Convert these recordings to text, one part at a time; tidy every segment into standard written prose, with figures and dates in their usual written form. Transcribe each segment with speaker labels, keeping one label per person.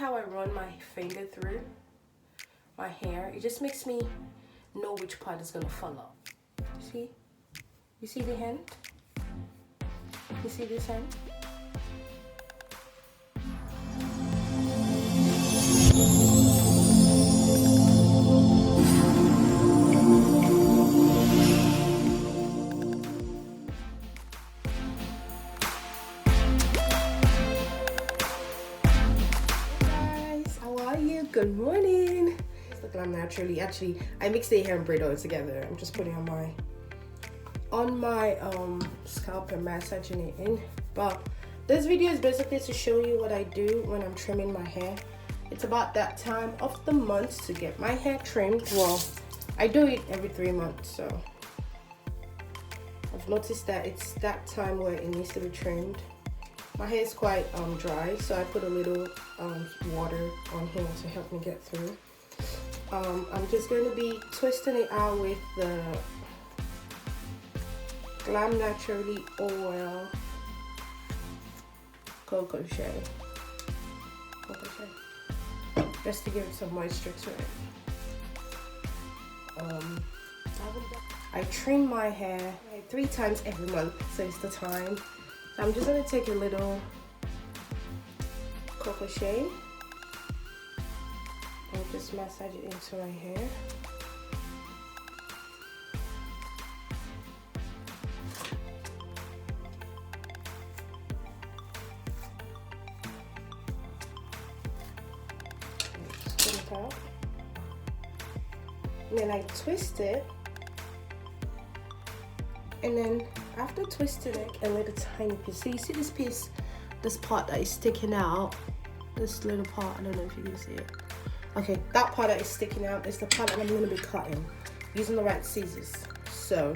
Speaker 1: how I run my finger through my hair? It just makes me know which part is gonna fall off. See? You see the hand? You see this hand? Good morning. It's the Glam Naturally. Actually, I mixed the hair and braid all together. I'm just putting on my scalp and massaging it in. But this video is basically to show you what I do when I'm trimming my hair. It's about that time of the month to get my hair trimmed. Well, I do it every 3 months, so I've noticed that it's that time where it needs to be trimmed. My hair is quite dry, so I put a little water on here to help me get through. I'm just going to be twisting it out with the Glam Naturally Oil Cocoa Shea. Just to give it some moisture to it. I trim my hair 3 times every month, so it's the time. So I'm just going to take a little Cocoa Shea and just massage it into my hair. Spin it out. And then I twist it. And then after twisting it, a little tiny piece. So you see this piece, this part that is sticking out, this little part, I don't know if you can see it. Okay, that part that is sticking out is the part that I'm going to be cutting using the right scissors. So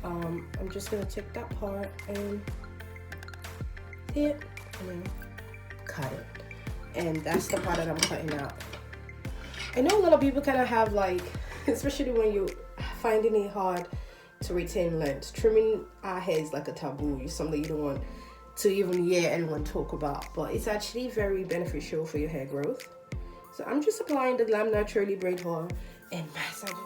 Speaker 1: I'm just going to take that part and hit and then cut it. And that's the part that I'm cutting out. I know a lot of people kind of have like, especially when you're finding it hard to retain length. Trimming our hair is like a taboo. It's something you don't want to even hear anyone talk about, but it's actually very beneficial for your hair growth. So I'm just applying the Glam Naturally braid oil and massaging.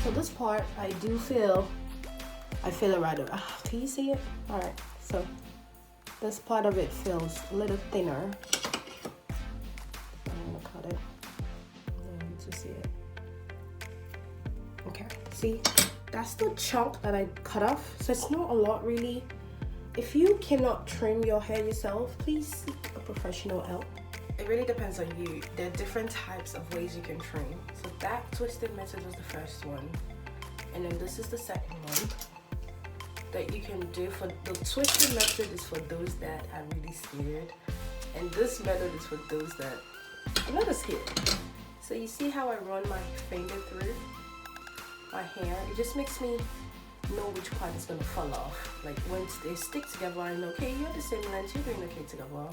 Speaker 1: So this part, I feel it right over. Can you see it? All right, so this part of it feels a little thinner. I'm gonna cut it to see it. Okay, see, that's the chunk that I cut off. So it's not a lot really. If you cannot trim your hair yourself, please seek a professional help. It really depends on you. There are different types of ways you can trim. So that twisted method was the first one. And then this is the second one that you can do. For the twisted method is for those that are really scared. And this method is for those that are not as scared. So you see how I run my finger through my hair? It just makes me know which part is going to fall off. Like when they stick together, I know, okay, you're the same length, you're doing okay together.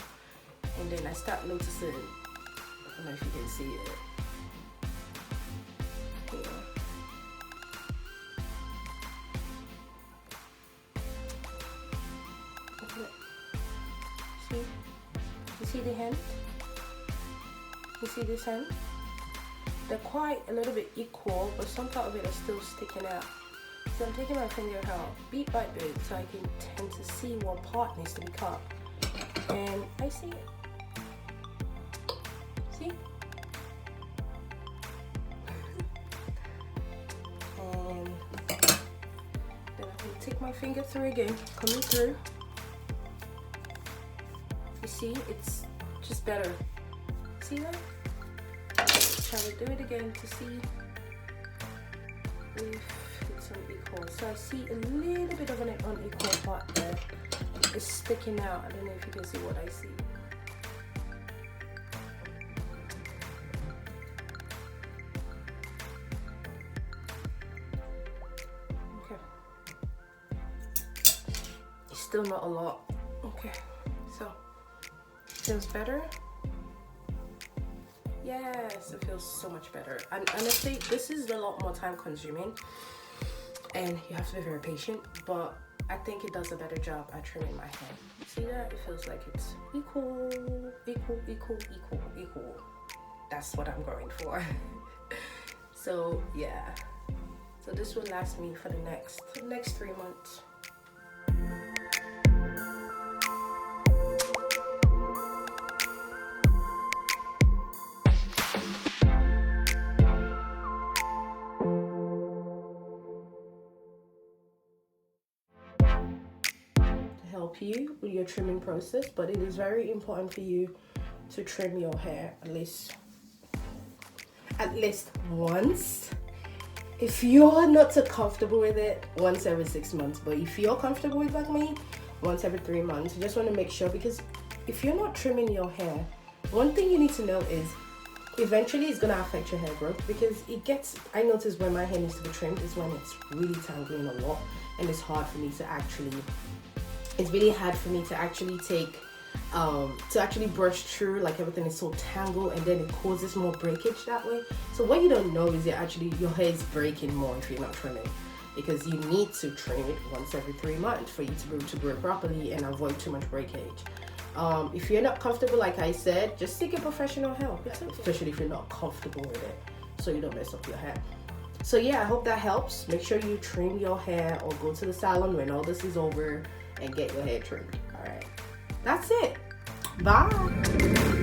Speaker 1: And then I start noticing, I don't know if you can see it. Here. See? You see the hand? You see this hand? They're quite a little bit equal, but some part of it are still sticking out. So I'm taking my finger out bit by bit so I can tend to see what part needs to be cut. And I see it. See? And then I can take my finger through again, coming through. You see, it's just better. See that? Shall we do it again to see if it's unequal? So I see a little bit of an unequal part there. It's sticking out. I don't know if you can see what I see. Still not a lot. Okay, so feels better. Yes, it feels so much better. And honestly, this is a lot more time consuming and you have to be very patient, but I think it does a better job at trimming my hair. See that? It feels like it's equal. That's what I'm going for. So yeah, so this will last me for the next 3 months. Help you with your trimming process, but it is very important for you to trim your hair at least once. If you're not so comfortable with it, once every 6 months, but if you're comfortable with like me, once every 3 months. You just want to make sure, because if you're not trimming your hair, one thing you need to know is eventually it's going to affect your hair growth, because I notice when my hair needs to be trimmed is when it's really tangling a lot, and it's hard for me to actually take to actually brush through, like everything is so tangled, and then it causes more breakage that way. So what you don't know is that your hair is breaking more if you're not trimming, because you need to trim it once every 3 months for you to be able to grow properly and avoid too much breakage. If you're not comfortable, like I said, just seek a professional help, especially if you're not comfortable with it, so you don't mess up your hair. So yeah, I hope that helps. Make sure you trim your hair or go to the salon when all this is over and get your hair trimmed. All right, that's it. Bye.